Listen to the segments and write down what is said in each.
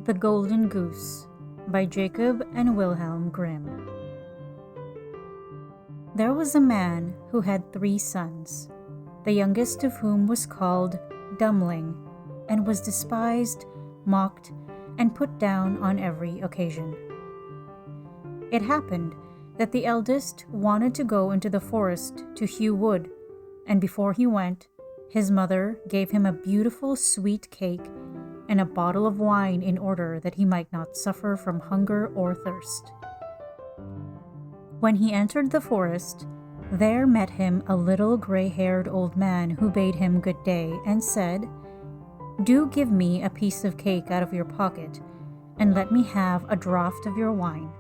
The Golden Goose by Jacob and Wilhelm Grimm. There was a man who had 3 sons, the youngest of whom was called Dummling, and was despised, mocked, and put down on every occasion. It happened that the eldest wanted to go into the forest to hew wood, and before he went, his mother gave him a beautiful sweet cake and a bottle of wine in order that he might not suffer from hunger or thirst. When he entered the forest, there met him a little gray-haired old man who bade him good day and said, "Do give me a piece of cake out of your pocket, and let me have a draught of your wine.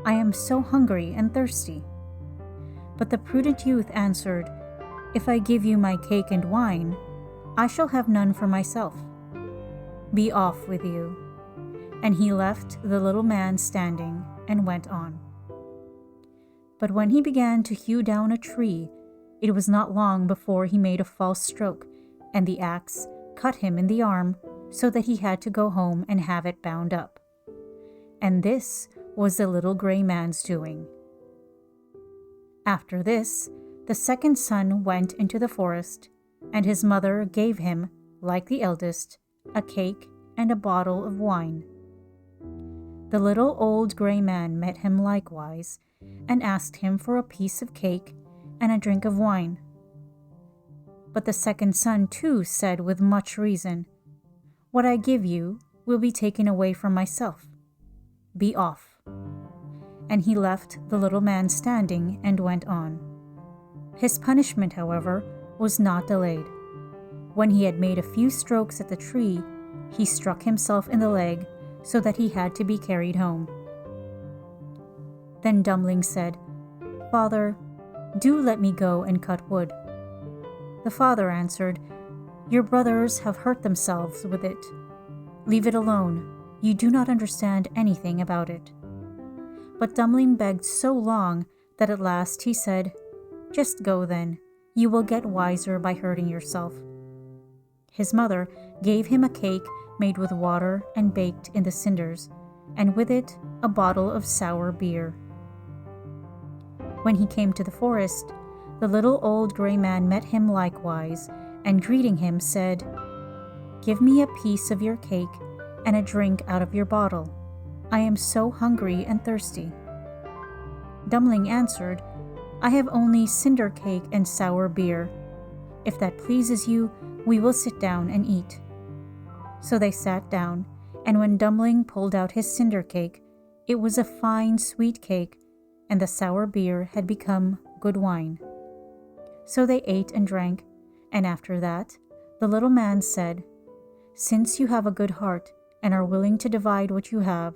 I am so hungry and thirsty." But the prudent youth answered, "If I give you my cake and wine, I shall have none for myself. Be off with you." And he left the little man standing and went on. But when he began to hew down a tree, it was not long before he made a false stroke, and the axe cut him in the arm, so that he had to go home and have it bound up. And this was the little gray man's doing. After this, the second son went into the forest, and his mother gave him, like the eldest, a cake and a bottle of wine. The little old gray man met him likewise, and asked him for a piece of cake and a drink of wine. But the second son too said with much reason, "What I give you will be taken away from myself. Be off." And he left the little man standing and went on. His punishment, however, was not delayed. When he had made a few strokes at the tree, he struck himself in the leg, so that he had to be carried home. Then Dummling said, "Father, do let me go and cut wood." The father answered, "Your brothers have hurt themselves with it. Leave it alone. You do not understand anything about it." But Dummling begged so long that at last he said, "Just go then. You will get wiser by hurting yourself." His mother gave him a cake made with water and baked in the cinders, and with it a bottle of sour beer. When he came to the forest, the little old gray man met him likewise, and greeting him said, "Give me a piece of your cake and a drink out of your bottle. I am so hungry and thirsty." Dummling answered, "I have only cinder cake and sour beer. If that pleases you, we will sit down and eat." So they sat down, and when Dummling pulled out his cinder cake, it was a fine sweet cake, and the sour beer had become good wine. So they ate and drank, and after that, the little man said, "Since you have a good heart and are willing to divide what you have,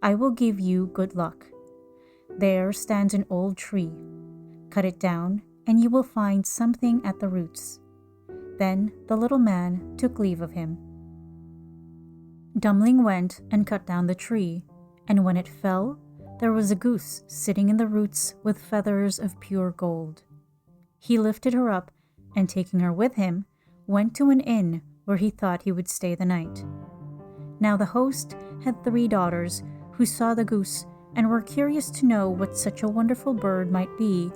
I will give you good luck. There stands an old tree. Cut it down, and you will find something at the roots." Then the little man took leave of him. Dummling went and cut down the tree, and when it fell, there was a goose sitting in the roots with feathers of pure gold. He lifted her up, and taking her with him, went to an inn where he thought he would stay the night. Now the host had 3 daughters who saw the goose and were curious to know what such a wonderful bird might be,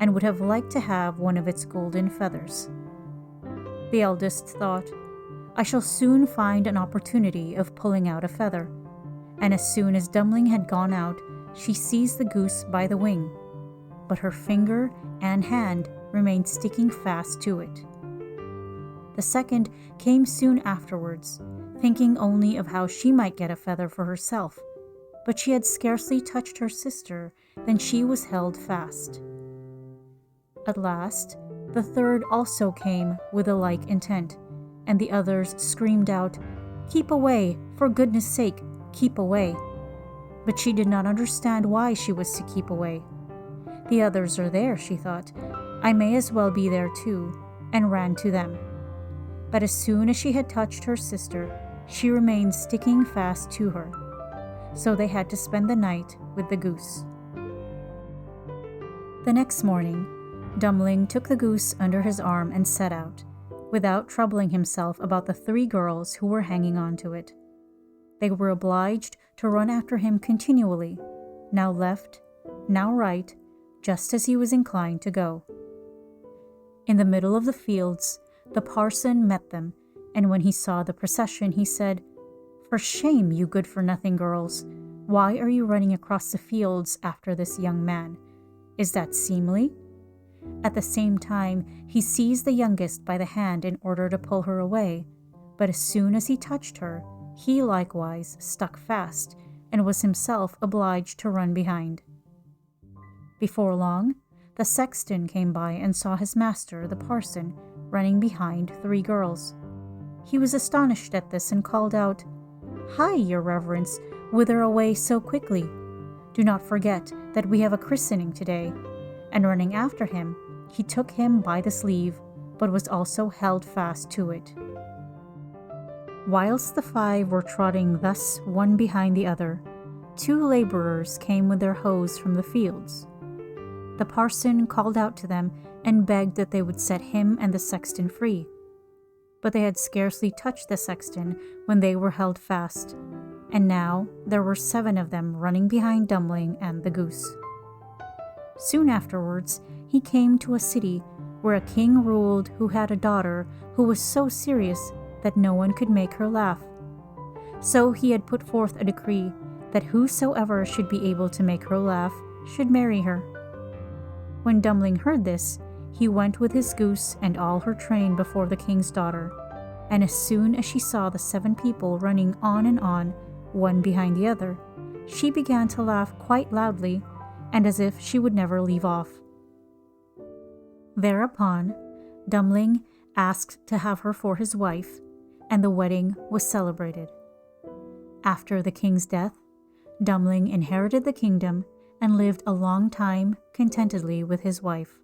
and would have liked to have one of its golden feathers. The eldest thought, "I shall soon find an opportunity of pulling out a feather," and as soon as Dummling had gone out, she seized the goose by the wing, but her finger and hand remained sticking fast to it. The second came soon afterwards, thinking only of how she might get a feather for herself, but she had scarcely touched her sister than she was held fast. At last, the third also came with a like intent, and the others screamed out, "Keep away! For goodness' sake, keep away!" But she did not understand why she was to keep away. "The others are there," she thought. "I may as well be there too," and ran to them. But as soon as she had touched her sister, she remained sticking fast to her. So they had to spend the night with the goose. The next morning, Dummling took the goose under his arm and set out, without troubling himself about the 3 girls who were hanging on to it. They were obliged to run after him continually, now left, now right, just as he was inclined to go. In the middle of the fields, the parson met them, and when he saw the procession, he said, "For shame, you good-for-nothing girls! Why are you running across the fields after this young man? Is that seemly?" At the same time, he seized the youngest by the hand in order to pull her away, but as soon as he touched her, he likewise stuck fast and was himself obliged to run behind. Before long, the sexton came by and saw his master, the parson, running behind 3 girls. He was astonished at this and called out, "Hi, your reverence, whither away so quickly? Do not forget that we have a christening today." And running after him, he took him by the sleeve, but was also held fast to it. Whilst the 5 were trotting thus one behind the other, 2 laborers came with their hoes from the fields. The parson called out to them and begged that they would set him and the sexton free. But they had scarcely touched the sexton when they were held fast, and now there were 7 of them running behind Dummling and the Goose. Soon afterwards, he came to a city where a king ruled who had a daughter who was so serious that no one could make her laugh. So he had put forth a decree that whosoever should be able to make her laugh should marry her. When Dummling heard this, he went with his goose and all her train before the king's daughter, and as soon as she saw the 7 people running on, one behind the other, she began to laugh quite loudly, and as if she would never leave off. Thereupon, Dummling asked to have her for his wife, and the wedding was celebrated. After the king's death, Dummling inherited the kingdom and lived a long time contentedly with his wife.